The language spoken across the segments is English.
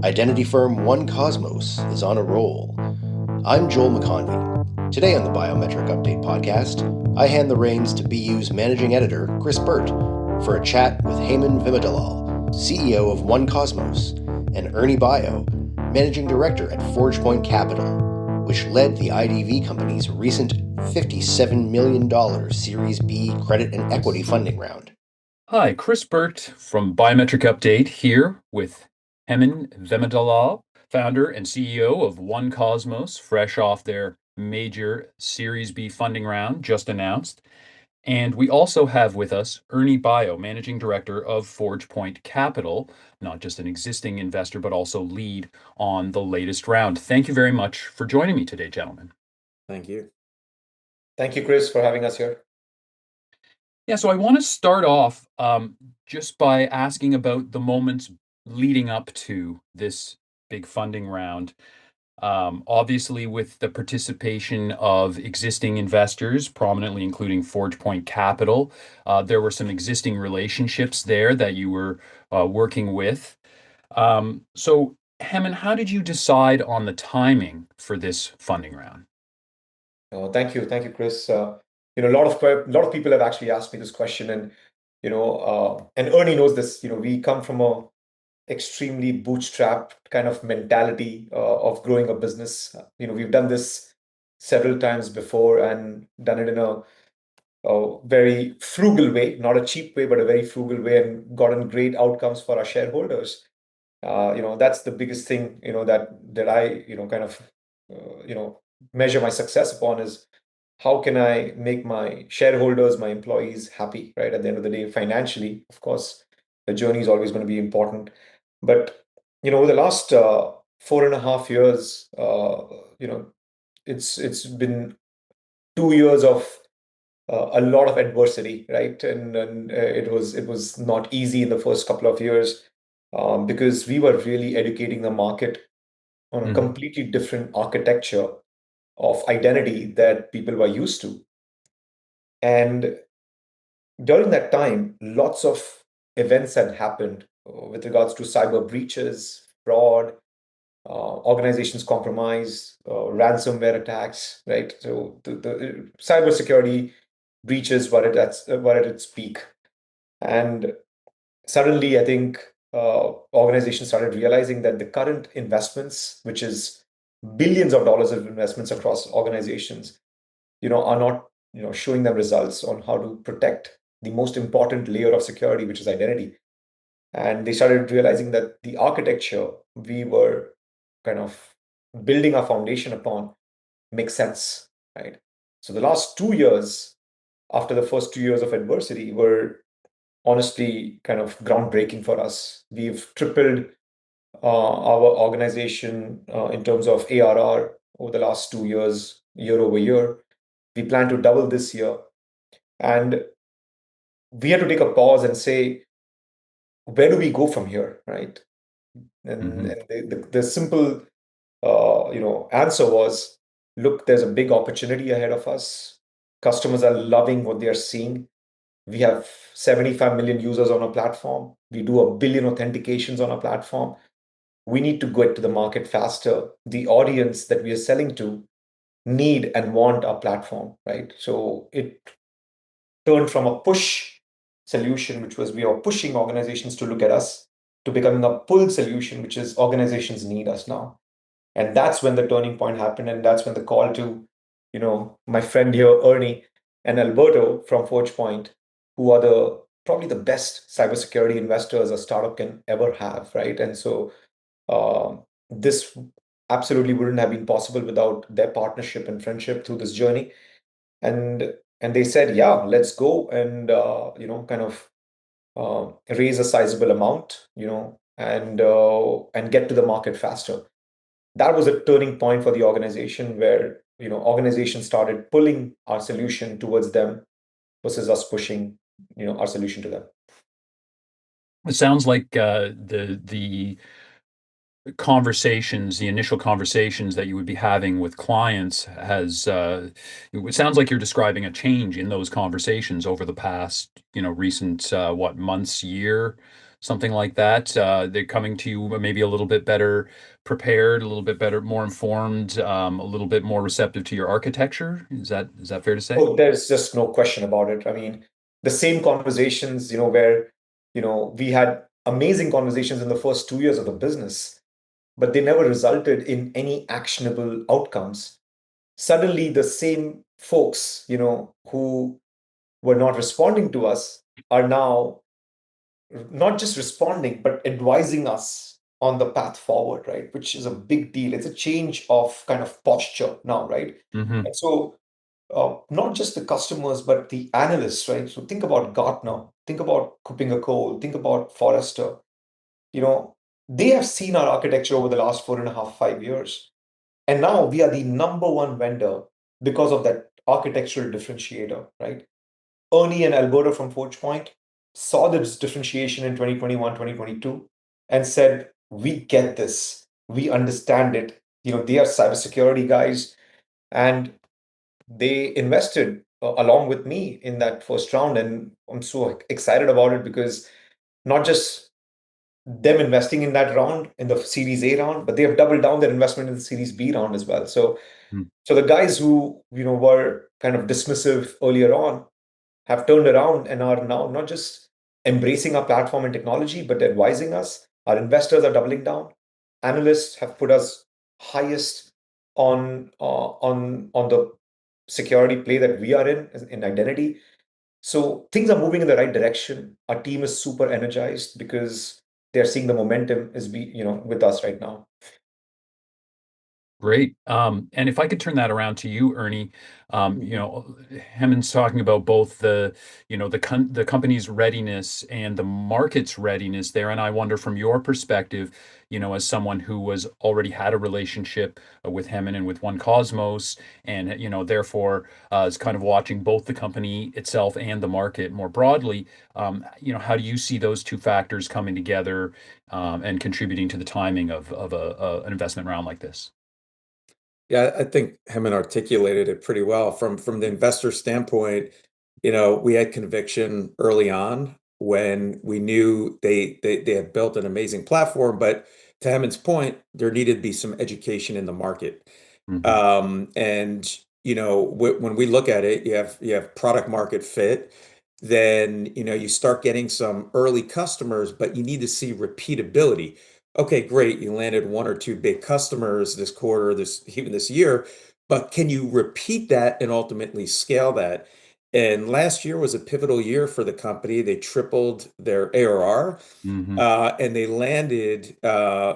Identity firm 1kosmos is on a roll. I'm Joel McConvey. Today on the Biometric Update Podcast, I hand the reins to BU's managing editor, Burt, for a chat with Hemen Vimadalal, CEO of 1kosmos, and Ernie managing director at Forgepoint Capital, which led the IDV company's recent $57 million Series B credit and equity funding round. Hi, Burt from Biometric Update here with Hemen Vimadalal, founder and CEO of 1kosmos, fresh off their major Series B funding round just announced. And we also have with us Ernie, managing director of Forgepoint Capital, not just an existing investor, but also lead on the latest round. Thank you very much for joining me today, gentlemen. Thank you. Thank you, Chris, for having us here. Yeah, so I want to start off just by asking about the moments leading up to this big funding round. Obviously, with the participation of existing investors, prominently including Forgepoint Capital, there were some existing relationships there that you were working with. So, Hemen, how did you decide on the timing for this funding round? Thank you, Chris. A lot of people have actually asked me this question, and and Ernie knows this. We come from a extremely bootstrapped kind of mentality of growing a business. We've done this several times before and done it in a very frugal way, not a cheap way, but a very frugal way, and gotten great outcomes for our shareholders. That's the biggest thing that I kind of measure my success upon is how can I make my shareholders, my employees happy, right? At the end of the day, financially, of course, the journey is always going to be important. But, over the last 4.5 years, it's been 2 years of a lot of adversity, right? And it was not easy in the first couple of years because we were really educating the market on a completely different architecture of identity that people were used to. And during that time, lots of events had happened with regards to cyber breaches, fraud, organizations compromise, ransomware attacks, right? So the cybersecurity breaches were at its peak. And suddenly, I think organizations started realizing that the current investments, which is billions of dollars of investments across organizations, are not, showing them results on how to protect the most important layer of security, which is identity. And they started realizing that the architecture we were kind of building our foundation upon makes sense, right? So the last 2 years, after the first 2 years of adversity, were honestly kind of groundbreaking for us. We've tripled our organization in terms of ARR over the last 2 years, year over year. We plan to double this year. And we had to take a pause and say, where do we go from here, right? And the simple answer was, look, there's a big opportunity ahead of us. Customers are loving what they are seeing. We have 75 million users on our platform. We do 1 billion authentications on our platform. We need to get to the market faster. The audience that we are selling to need and want our platform, right? So it turned from a push solution, which was we are pushing organizations to look at us, to becoming a pull solution, which is organizations need us now. And that's when the turning point happened. And that's when the call to, my friend here, Ernie, and Alberto from Forgepoint, who are probably the best cybersecurity investors a startup can ever have, right? And so this absolutely wouldn't have been possible without their partnership and friendship through this journey. And they said, yeah, let's go and kind of raise a sizable amount, and get to the market faster. That was a turning point for the organization where organizations started pulling our solution towards them versus us pushing our solution to them. It sounds like the conversations, the initial conversations that you would be having with clients it sounds like you're describing a change in those conversations over the past, recent, months, year. something like that. They're coming to you maybe a little bit better prepared, a little bit better, more informed, a little bit more receptive to your architecture. Is that fair to say? Oh, there's just no question about it. I mean, the same conversations, where, we had amazing conversations in the first 2 years of the business, but they never resulted in any actionable outcomes. Suddenly, the same folks, who were not responding to us are now not just responding, but advising us on the path forward, right? Which is a big deal. It's a change of kind of posture now, right? Hmm. And so not just the customers, but the analysts, right? So think about Gartner, think about Cole, think about Forrester. You know, they have seen our architecture over the last 4.5, 5 years. And now we are the number one vendor because of that architectural differentiator, right? Ernie and Alberta from Forgepoint saw this differentiation in 2021, 2022, and said, we get this. We understand it. They are cybersecurity guys. And they invested along with me in that first round. And I'm so excited about it because not just them investing in that round, in the Series A round, but they have doubled down their investment in the Series B round as well. So the guys who were kind of dismissive earlier on have turned around and are now not just embracing our platform and technology, but advising us. Our investors are doubling down. Analysts have put us highest on the security play that we are in identity. So things are moving in the right direction. Our team is super energized because they're seeing the momentum is with us right now. Great. And if I could turn that around to you, Ernie, Hemen's talking about both the company's readiness and the market's readiness there. And I wonder from your perspective, as someone who was already had a relationship with Hemen and with 1kosmos, and therefore is kind of watching both the company itself and the market more broadly. How do you see those two factors coming together and contributing to the timing of an investment round like this? Yeah, I think Hemen articulated it pretty well. From the investor standpoint, we had conviction early on when we knew they had built an amazing platform, but to Hemen's point, there needed to be some education in the market. Mhm. And when we look at it, you have product market fit, then you start getting some early customers, but you need to see repeatability. Okay, great. You landed one or two big customers this quarter, even this year, but can you repeat that and ultimately scale that? And last year was a pivotal year for the company. They tripled their ARR, Mhm. and they landed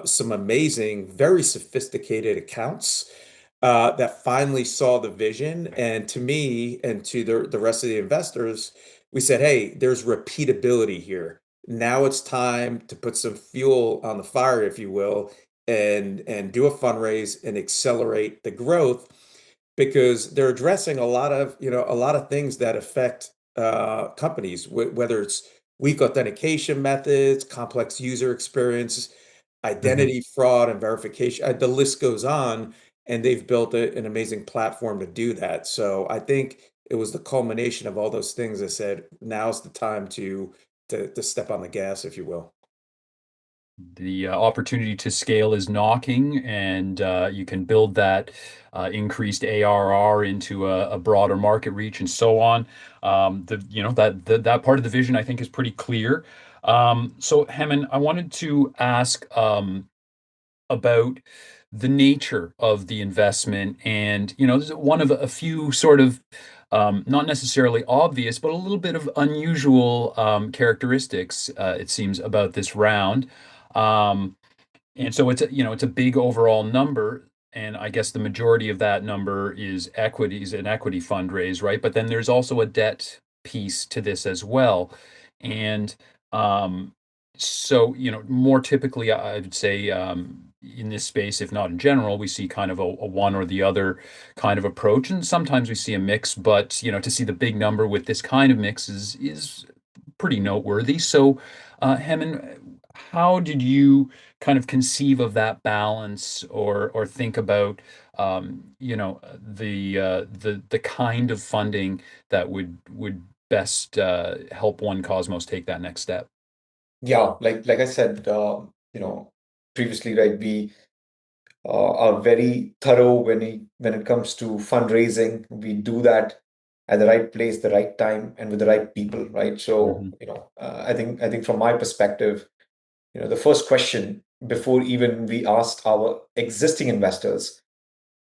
some amazing, very sophisticated accounts that finally saw the vision. And to me and to the rest of the investors, we said, hey, there's repeatability here. Now it's time to put some fuel on the fire, if you will, and do a fundraise and accelerate the growth because they're addressing a lot of things that affect companies, whether it's weak authentication methods, complex user experience, Mhm. identity fraud and verification. The list goes on, and they've built an amazing platform to do that. So I think it was the culmination of all those things that said, now's the time to step on the gas, if you will. The opportunity to scale is knocking, and you can build that increased ARR into a broader market reach and so on. That part of the vision I think is pretty clear. So Hemen, I wanted to ask about the nature of the investment, and this is one of a few sort of not necessarily obvious, but a little bit of unusual characteristics, it seems, about this round. Um, and so it's a big overall number, and I guess the majority of that number is equities, an equity fundraise, right? But then there's also a debt piece to this as well. And um, so, more typically, I would say in this space, if not in general, we see kind of a one or the other kind of approach, and sometimes we see a mix. But to see the big number with this kind of mix is pretty noteworthy. So, Hemen, how did you kind of conceive of that balance, or think about the kind of funding that would best help 1kosmos take that next step? Yeah, like I said, previously, right, we are very thorough when it comes to fundraising. We do that at the right place, the right time, and with the right people, right? So, Mhm. I think from my perspective, the first question before even we asked our existing investors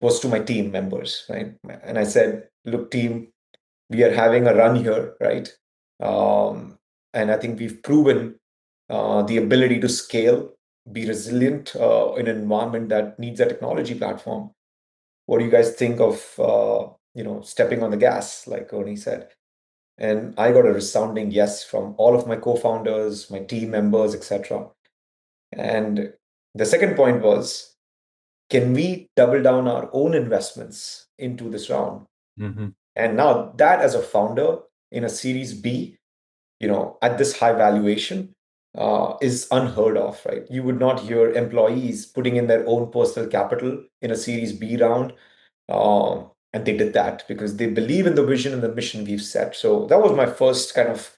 was to my team members, right? And I said, look, team, we are having a run here, right? Um, and I think we've proven the ability to scale, be resilient in an environment that needs a technology platform. What do you guys think of stepping on the gas, like Ernie said? And I got a resounding yes from all of my co-founders, my team members, etc. And the second point was, can we double down our own investments into this round? Mhm. And now that as a founder in a Series B, at this high valuation, is unheard of, right? You would not hear employees putting in their own personal capital in a Series B round. And they did that because they believe in the vision and the mission we've set. So that was my first kind of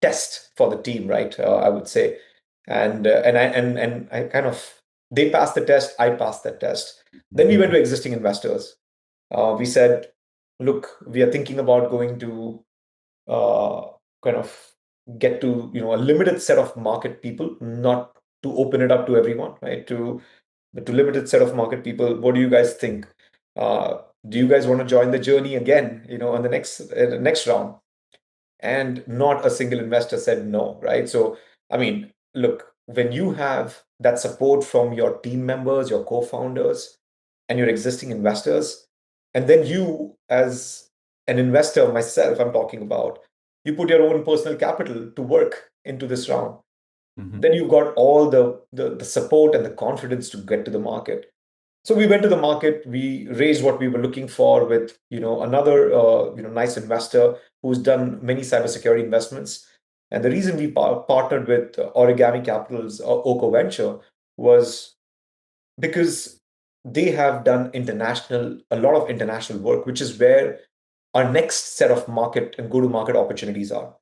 test for the team, right? I would say, and I kind of they passed the test, I passed that test. Then we went to existing investors. We said, look, we are thinking about going to uh, kind of get to a limited set of market people, not to open it up to everyone, right? To limited set of market people. What do you guys think? Do you guys want to join the journey again? On the next round? And not a single investor said no, right? So, I mean, look, when you have that support from your team members, your co-founders, and your existing investors, and then you, as an investor, myself, I'm talking about, you put your own personal capital to work into this round, Mhm. then you've got all the support and the confidence to get to the market. So we went to the market. We raised what we were looking for with another nice investor who's done many cybersecurity investments. And the reason we partnered with Origami Capital's Oko Venture was because they have done a lot of international work, which is where our next set of market and go-to-market opportunities are.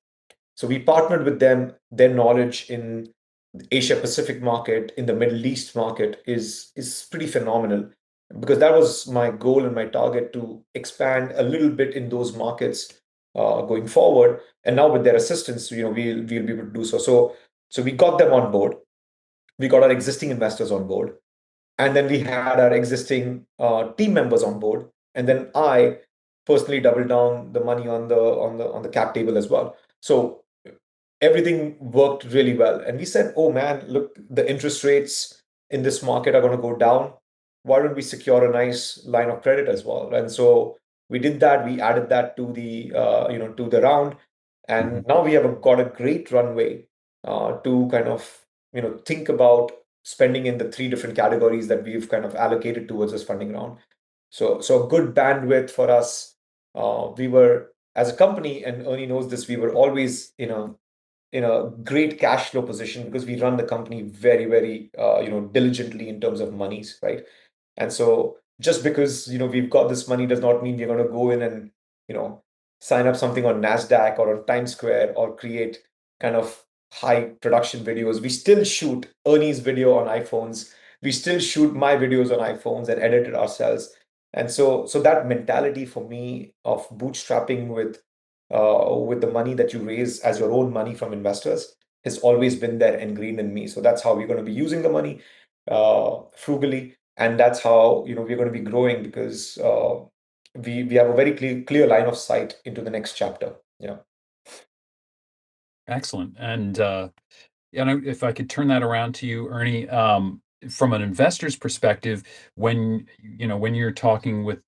So we partnered with them. Their knowledge in the Asia Pacific market, in the Middle East market is pretty phenomenal, because that was my goal and my target, to expand a little bit in those markets going forward. And now with their assistance, we'll be able to do so. So we got them on board. We got our existing investors on board, and then we had our existing team members on board, and then I personally doubled down the money on the cap table as well. So everything worked really well. And we said, oh man, look, the interest rates in this market are going to go down. Why don't we secure a nice line of credit as well? And so we did that. We added that to the round, and Mhm. now we have got a great runway to kind of think about spending in the three different categories that we've kind of allocated towards this funding round. So a good bandwidth for us. We were, as a company, and Ernie knows this, we were always in a great cash flow position, because we run the company very, very diligently in terms of monies, right? And so just because we've got this money does not mean we're going to go in and you know sign up something on Nasdaq or on Times Square or create kind of high production videos. We still shoot Ernie's video on iPhones. We still shoot my videos on iPhones and edit it ourselves. And so that mentality for me of bootstrapping with the money that you raise as your own money from investors has always been there ingrained in me. So that's how we're going to be using the money frugally, and that's how we're going to be growing, because we have a very clear line of sight into the next chapter. Yeah. Excellent. And if I could turn that around to you, Ernie, from an investor's perspective, when you're talking with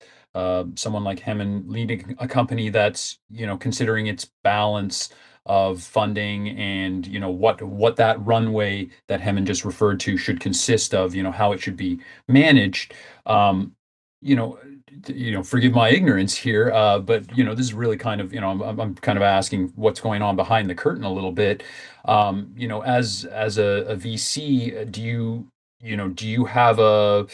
someone like Hemen leading a company that's considering its balance of funding, and what that runway that Hemen just referred to should consist of, how it should be managed. You know, forgive my ignorance here, but this is really kind of, I'm kind of asking what's going on behind the curtain a little bit. As a VC, do you have a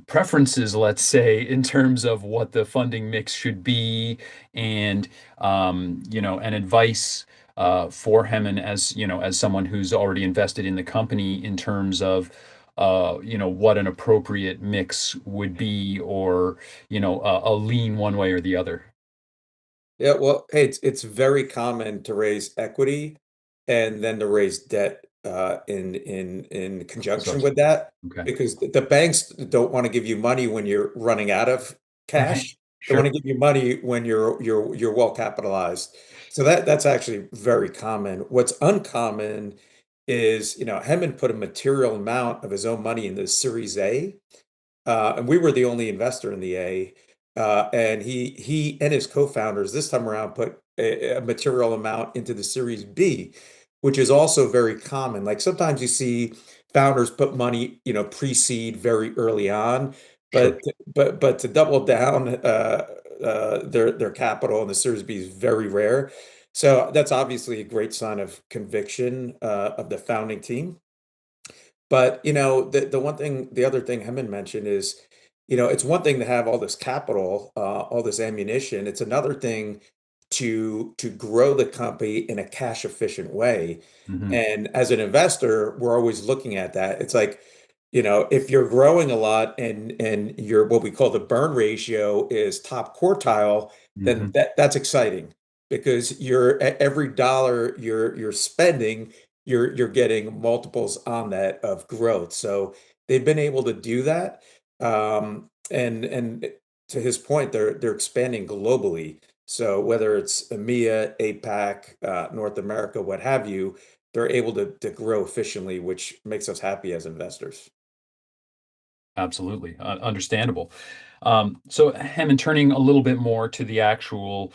preferences, let's say, in terms of what the funding mix should be, and and advice for Hemen as as someone who's already invested in the company in terms of what an appropriate mix would be, or a lean one way or the other. Yeah, well, hey, it's very common to raise equity and then to raise debt in conjunction with that, Okay. because the banks don't want to give you money when you're running out of Right. cash. They want Sure. to give you money when you're well capitalized. So that's actually very common. What's uncommon is, Hemen put a material amount of his own money into the Series A, and we were the only investor in the A. And he and his co-founders this time around put a material amount into the Series B, which is also very common. Like sometimes you see founders put money, pre-seed very early on, Sure. but to double down their capital in the Series B is very rare. So that's obviously a great sign of conviction of the founding team. But the other thing Hemen mentioned is, it's one thing to have all this capital, all this ammunition. It's another thing to grow the company in a cash efficient way. Hmm. And as an investor, we're always looking at that. It's like, if you're growing a lot and your what we call the burn ratio is top quartile, then Hmm. that's exciting because every dollar you're spending, you're getting multiples on that of growth. So they've been able to do that. And to his point, they're expanding globally. So whether it's EMEA, APAC, North America, what have you, they're able to grow efficiently, which makes us happy as investors. Absolutely. Understandable. So, Hammond, turning a little bit more to the actual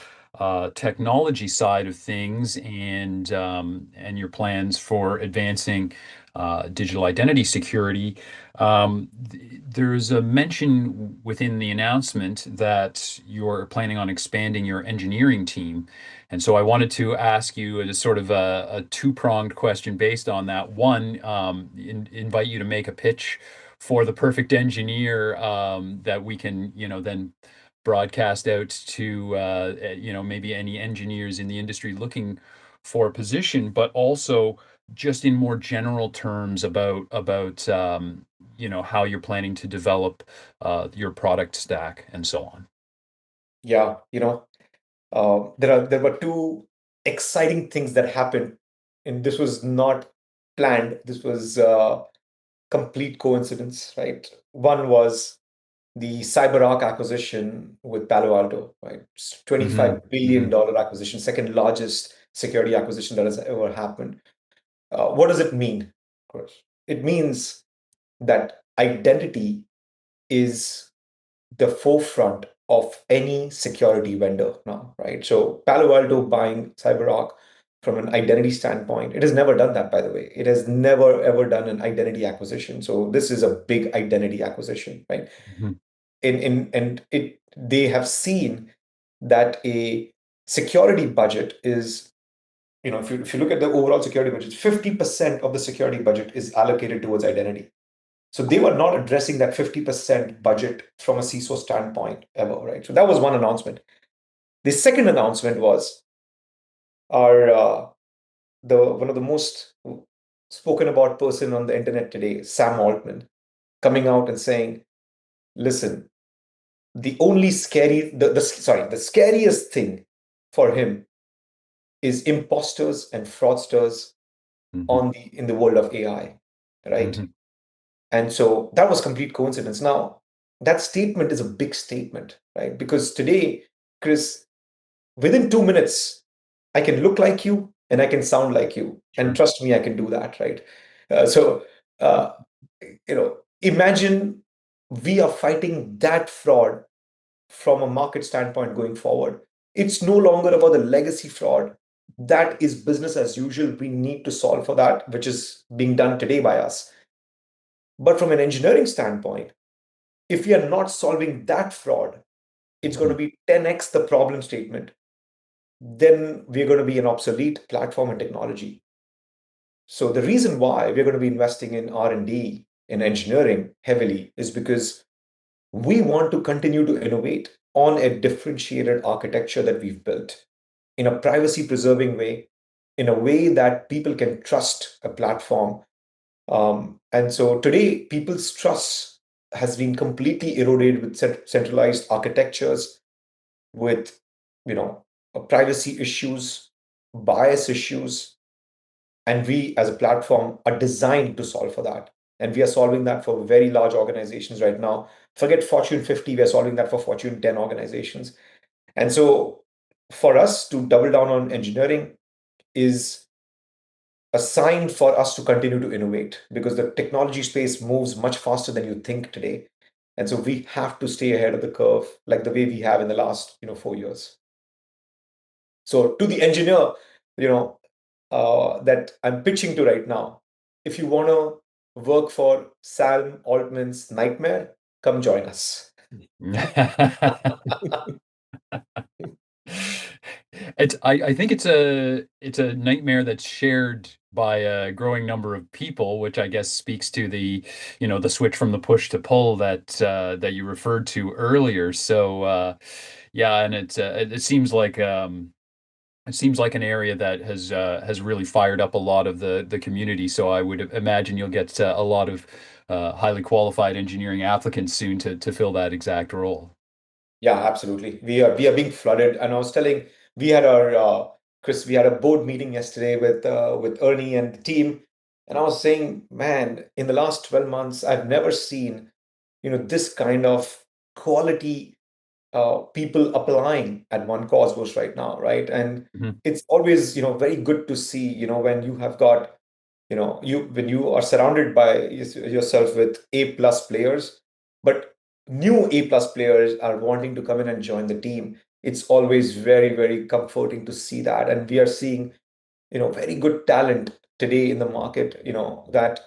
technology side of things, and your plans for advancing digital identity security. There's a mention within the announcement that you're planning on expanding your engineering team. And so I wanted to ask you a sort of a two-pronged question based on that. One, invite you to make a pitch for the perfect engineer that we can, then broadcast out to, maybe any engineers in the industry looking for a position, but also just in more general terms about how you're planning to develop your product stack and so on. Yeah, there were two exciting things that happened, and this was not planned. This was complete coincidence, right? One was the CyberArk acquisition with Palo Alto, right? It's Hmm. $25 billion Hmm. acquisition, second largest security acquisition that has ever happened. What does it mean, Chris? It means that identity is the forefront of any security vendor now, right? So Palo Alto buying CyberArk from an identity standpoint, it has never done that, by the way. It has never ever done an identity acquisition. So this is a big identity acquisition, right? Hmm. And it they have seen that a security budget is, if you look at the overall security budget, 50% of the security budget is allocated towards identity. So they were not addressing that 50% budget from a CISO standpoint ever, right? So that was one announcement. The second announcement was our the one of the most spoken about person on the internet today, Sam Altman, coming out and saying, "Listen, the only scary the scariest thing for him is imposters and fraudsters Hmm. in the world of AI, right?" Hmm. And so that was complete coincidence. Now, that statement is a big statement, right? Because today, Chris, within 2 minutes, I can look like you and I can sound like you. And Sure. trust me, I can do that, right? So, uh, imagine we are fighting that fraud from a market standpoint going forward. It's no longer about the legacy fraud. That is business as usual. We need to solve for that, which is being done today by us. But from an engineering standpoint, if we are not solving that fraud, it's going to Mhm. be 10x the problem statement. Then we're going to be an obsolete platform and technology. So the reason why we're going to be investing in R&D in engineering heavily is because we want to continue to innovate on a differentiated architecture that we've built in a privacy preserving way, in a way that people can trust a platform. And so today, people's trust has been completely eroded with centralized architectures, with privacy issues, bias issues, and we as a platform are designed to solve for that. And we are solving that for very large organizations right now. Forget Fortune 50, we are solving that for Fortune 10 organizations. And so for us to double down on engineering is a sign for us to continue to innovate, because the technology space moves much faster than you think today. And so we have to stay ahead of the curve like the way we have in the last 4 years. So to the engineer, that I'm pitching to right now, if you want to work for Sam Altman's nightmare, come join us. I think it's a nightmare that's shared by a growing number of people, which I guess speaks to the switch from the push to pull that you referred to earlier. So yeah, and it seems like an area that has really fired up a lot of the community. So I would imagine you'll get a lot of highly qualified engineering applicants soon to fill that exact role. Yeah, absolutely. We are being flooded. And I was telling, we had our Chris, we had a board meeting yesterday with Ernie and the team, and I was saying, man, in the last 12 months, I've never seen this kind of quality people applying at 1kosmos right now, right? And Mhm. it's always very good to see when you have got when you are surrounded by yourself with A+ players, but new A+ players are wanting to come in and join the team. It's always very, very comforting to see that. And we are seeing very good talent today in the market, that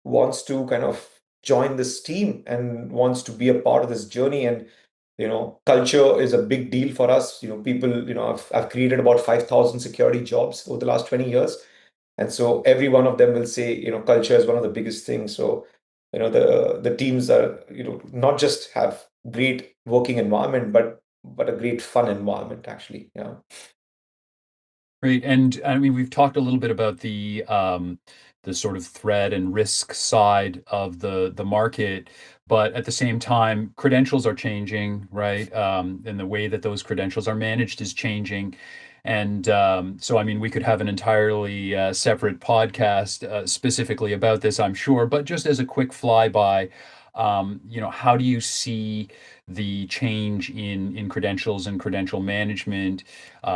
wants to kind of join this team and wants to be a part of this journey. And culture is a big deal for us. People, I've created about 5,000 security jobs over the last 20 years. And so every one of them will say, culture is one of the biggest things. So, the teams are, not just have great working environment, but a great fun environment, actually. Yeah. Great. And I mean, we've talked a little bit about the sort of threat and risk side of the market, but at the same time, credentials are changing, right? And the way that those credentials are managed is changing. And so, I mean, we could have an entirely separate podcast specifically about this, I'm sure. But just as a quick flyby, how do you see the change in credentials and credential management,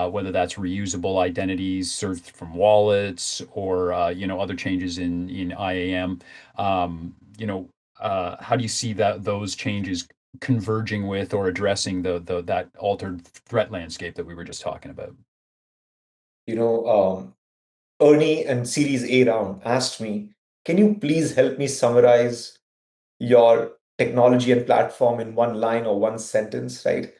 whether that's reusable identities served from wallets or other changes in IAM? How do you see those changes converging with or addressing that altered threat landscape that we were just talking about? You know, Ernie and Series A round asked me, can you please help me summarize your technology and platform in one line or one sentence, right?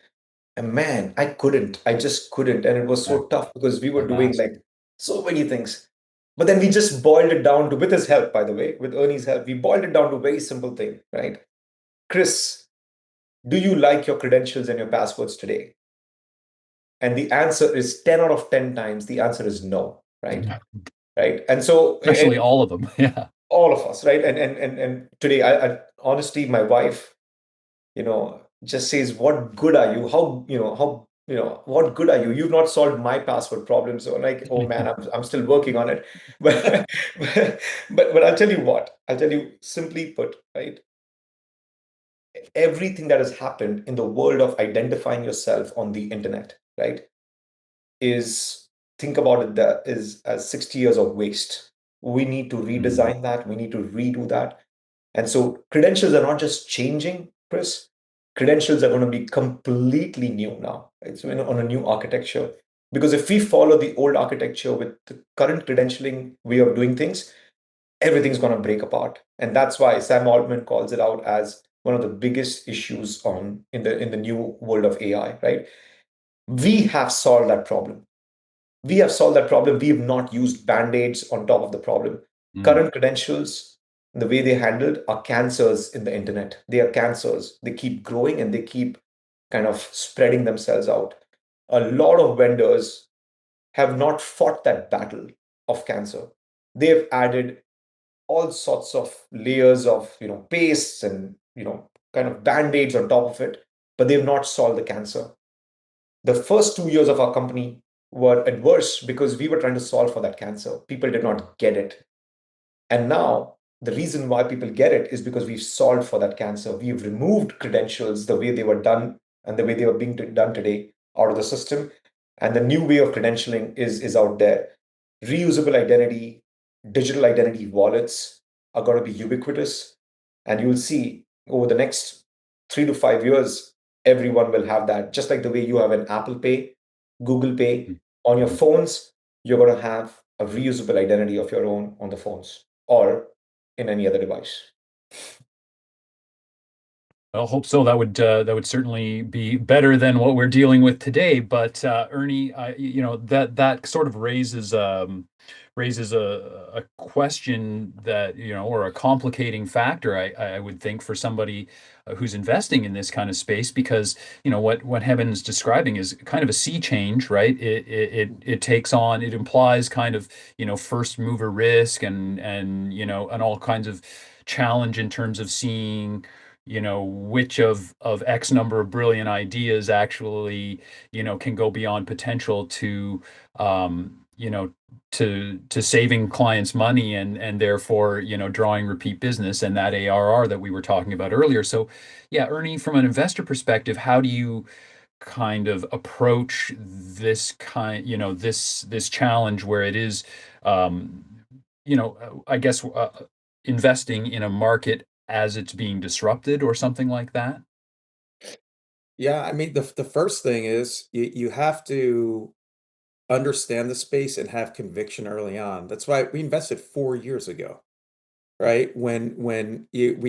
And man, I couldn't. I just couldn't. And it was Yeah, so tough because we were I've doing asked. like so many things. But then we just boiled it down to, with his help, by the way, with Ernie's help, we boiled it down to a very simple thing, right? Chris, do you like your credentials and your passwords today? And the answer is 10 out of 10 times, the answer is no, right? Right. And so, Especially all of them. Yeah. all of us, right? And today, I honestly, my wife, just says, "What good are you? What good are you? You've not solved my password problem." So I'm like, oh man, I'm still working on it. But but I'll tell you what. I'll tell you simply put, right? Everything that has happened in the world of identifying yourself on the internet, right, is, think about it, that is as 60 years of waste. We need to redesign that. We need to redo that. And so credentials are not just changing, Chris. Credentials are going to be completely new now. It's on a new architecture. Because if we follow the old architecture with the current credentialing way of doing things, everything's going to break apart. And that's why Sam Altman calls it out as one of the biggest issues in the new world of AI, right? We have solved that problem. We have solved that problem. We have not used band-aids on top of the problem. Mm. Current credentials, the way they handled, are cancers in the internet. They are cancers. They keep growing and they keep kind of spreading themselves out. A lot of vendors have not fought that battle of cancer. They've added all sorts of layers of pastes and kind of band-aids on top of it, but they've not solved the cancer. The first 2 years of our company were adverse because we were trying to solve for that cancer. People did not get it. And now the reason why people get it is because we've solved for that cancer. We've removed credentials the way they were done and the way they were being done today out of the system. And the new way of credentialing is out there. Reusable identity, digital identity wallets are going to be ubiquitous. And you'll see over the next 3 to 5 years, everyone will have that. Just like the way you have an Apple Pay, Google Pay on your phones, you're going to have a reusable identity of your own on the phones or in any other device. Well, hope so. That would certainly be better than what we're dealing with today. But Ernie, that sort of raises a question that or a complicating factor. I would think for somebody who's investing in this kind of space, because what Hemen is describing is kind of a sea change, right? It implies kind of first mover risk and all kinds of challenge in terms of seeing which of X number of brilliant ideas actually can go beyond potential to to saving clients money and therefore drawing repeat business and that ARR that we were talking about earlier. So yeah, Ernie, from an investor perspective, how do you kind of approach this this challenge where it is I guess investing in a market as it's being disrupted or something like that? Yeah, I mean, the first thing is you have to understand the space and have conviction early on. That's why we invested 4 years ago, right? We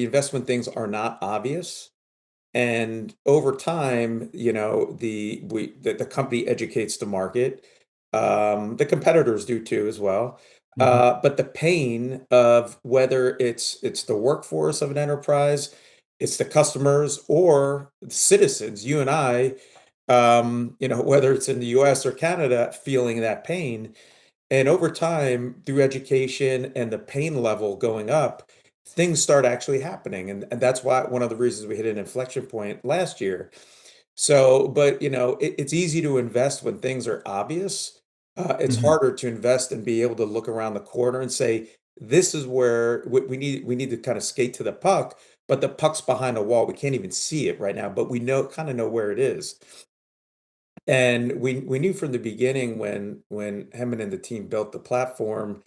invest when things are not obvious, and over time, the company educates the market. The competitors do too as well. But the pain of whether it's the workforce of an enterprise, it's the customers or the citizens, you and I, whether it's in the US or Canada, feeling that pain. And over time, through education and the pain level going up, things start actually happening. And that's why one of the reasons we hit an inflection point last year. So, but it's easy to invest when things are obvious. It's Mhm. harder to invest and be able to look around the corner and say, this is where we need to kind of skate to the puck, but the puck's behind a wall. We can't even see it right now, but we kind of know where it is. And we knew from the beginning when Hemen and the team built the platform,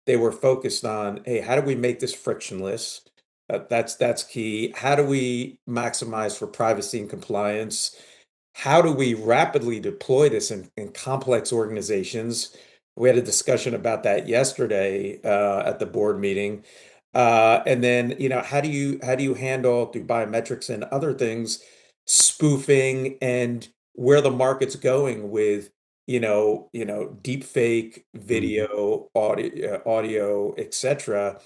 they were focused on, hey, how do we make this frictionless? That's key. How do we maximize for privacy and compliance? How do we rapidly deploy this in complex organizations? We had a discussion about that yesterday at the board meeting. And then, how do you handle through biometrics and other things, spoofing and where the market's going with, deep fake Mhm. video, audio, etc.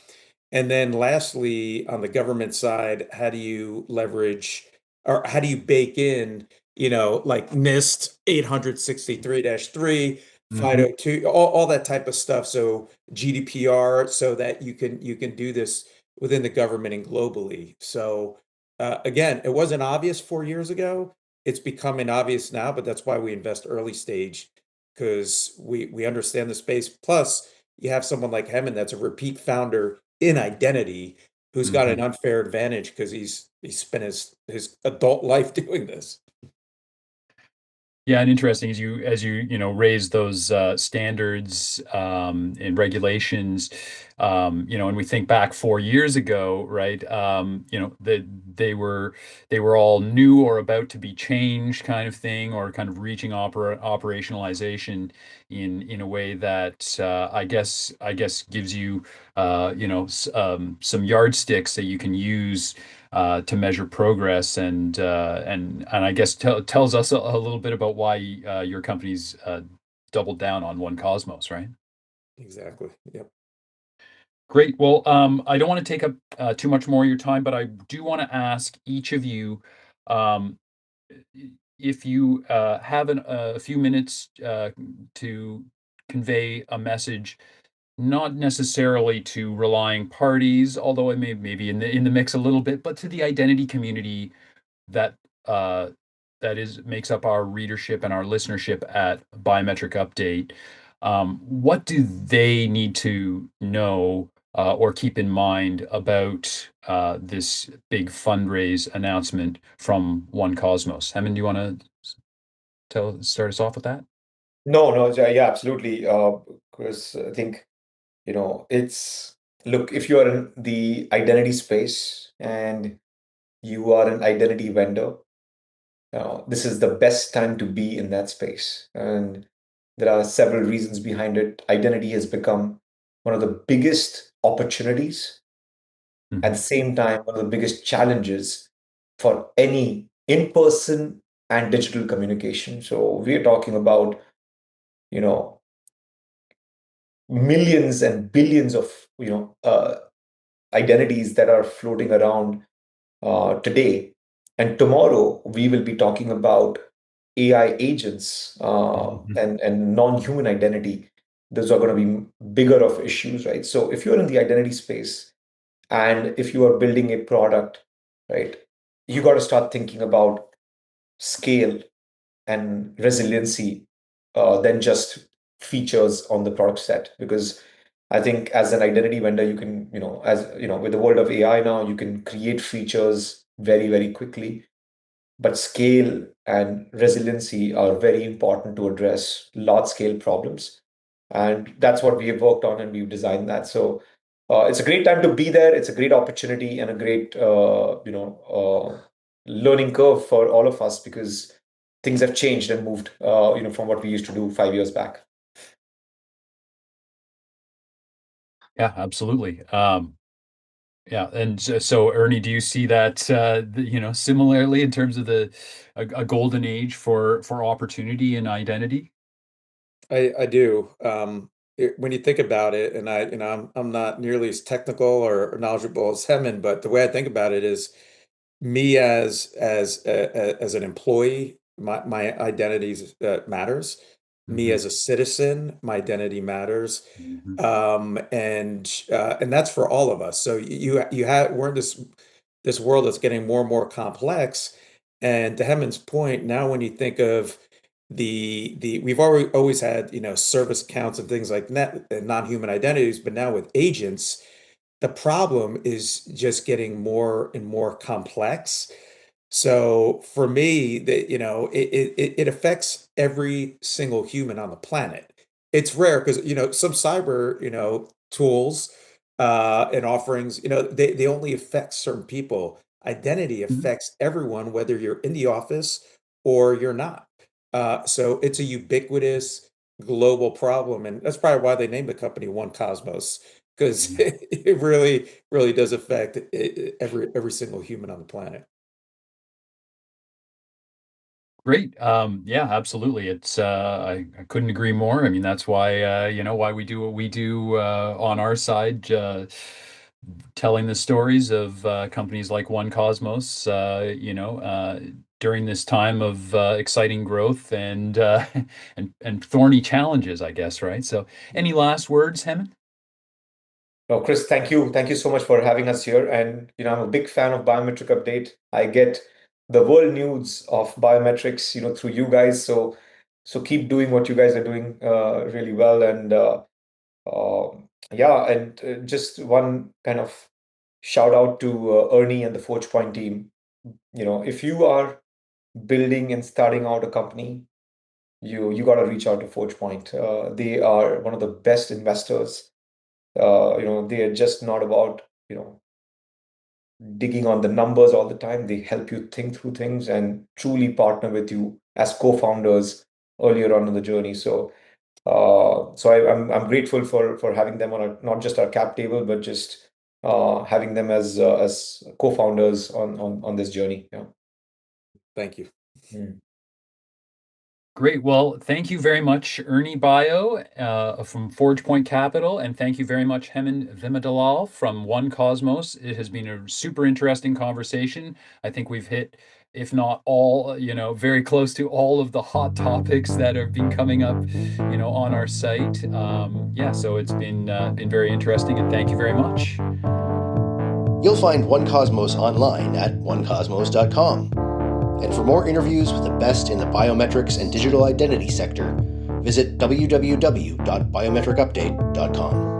And then lastly, on the government side, how do you leverage or how do you bake in, like NIST 863-3, Mhm. 502, all that type of stuff. So GDPR, so that you can do this within the government and globally. So again, it wasn't obvious 4 years ago. It's becoming obvious now, but that's why we invest early stage because we understand the space. Plus, you have someone like Hemen that's a repeat founder in identity who's got an Mhm. unfair advantage because he's spent his adult life doing this. Yeah, and interesting as you raise those standards and regulations, and we think back 4 years ago, right? They were all new or about to be changed, kind of thing, or kind of reaching operationalization in a way that I guess gives you some yardsticks that you can use to measure progress and I guess tells us a little bit about why your company's doubled down on 1kosmos, right? Exactly. Yep. Great. Well, I don't want to take up too much more of your time, but I do want to ask each of you um, if you have a few minutes to convey a message, not necessarily to relying parties, although it may be in the mix a little bit, but to the identity community that makes up our readership and our listenership at Biometric Update. What do they need to know or keep in mind about this big fundraise announcement from 1kosmos? Hemen, do you want to start us off with that? No, yeah, absolutely. Because I think, look, if you are in the identity space and you are an identity vendor, this is the best time to be in that space. And there are several reasons behind it. Identity has become one of the biggest opportunities, at the same time, one of the biggest challenges for any in-person and digital communication. So we're talking about, you know, millions and billions of, identities that are floating around today. And tomorrow we will be talking about AI agents and non-human identity. Those are going to be bigger of issues, right? So if you're in the identity space and if you are building a product, right, you got to start thinking about scale and resiliency than just features on the product set. Because I think as an identity vendor, you can, with the world of AI now, you can create features very, very quickly. But scale and resiliency are very important to address large scale problems. And that's what we have worked on and we've designed that. So it's a great time to be there. It's a great opportunity and a great, learning curve for all of us because things have changed and moved, from what we used to do 5 years back. Yeah, absolutely. Yeah, and so Ernie, do you see that similarly in terms of a golden age for opportunity and identity? I do. When you think about it, and I'm not nearly as technical or knowledgeable as Hemen, but the way I think about it is me as an employee, my identity matters. Me as a citizen, my identity matters. Mhm. And that's for all of us. So we're in this world that's getting more and more complex. And to Hemen's point, now when you think of we've always had, service accounts and things like that, and non-human identities, but now with agents, the problem is just getting more and more complex. So for me, it affects every single human on the planet. It's rare because, some cyber, tools and offerings, they only affect certain people. Identity Mhm. affects everyone, whether you're in the office or you're not. So it's a ubiquitous global problem, and that's probably why they named the company 1kosmos, because Yeah. it really, really does affect every single human on the planet. Great. Yeah, absolutely. It's I couldn't agree more. I mean, that's why why we do what we do on our side, telling the stories of companies like 1kosmos, during this time of exciting growth and and thorny challenges, I guess, right? So, any last words, Hemen? No, Chris, thank you. Thank you so much for having us here. And, I'm a big fan of Biometric Update. I get the world news of biometrics, through you guys. So keep doing what you guys are doing really well. And yeah, and just one kind of shout out to Ernie and the Forgepoint team. If you are building and starting out a company, you got to reach out to Forgepoint. They are one of the best investors. They are just not about, digging on the numbers all the time. They help you think through things and truly partner with you as co-founders earlier on in the journey. So I'm grateful for having them on not just our cap table, but just having them as co-founders on this journey. Yeah. Thank you. Mm. Great. Well, thank you very much, Ernie Bio from Forgepoint Capital, and thank you very much, Hemen Vimadalal from 1kosmos. It has been a super interesting conversation. I think we've hit if not all, very close to all of the hot topics that have been coming up, on our site. So it's been very interesting, and thank you very much. You'll find 1kosmos online at 1kosmos.com. And for more interviews with the best in the biometrics and digital identity sector, visit www.biometricupdate.com.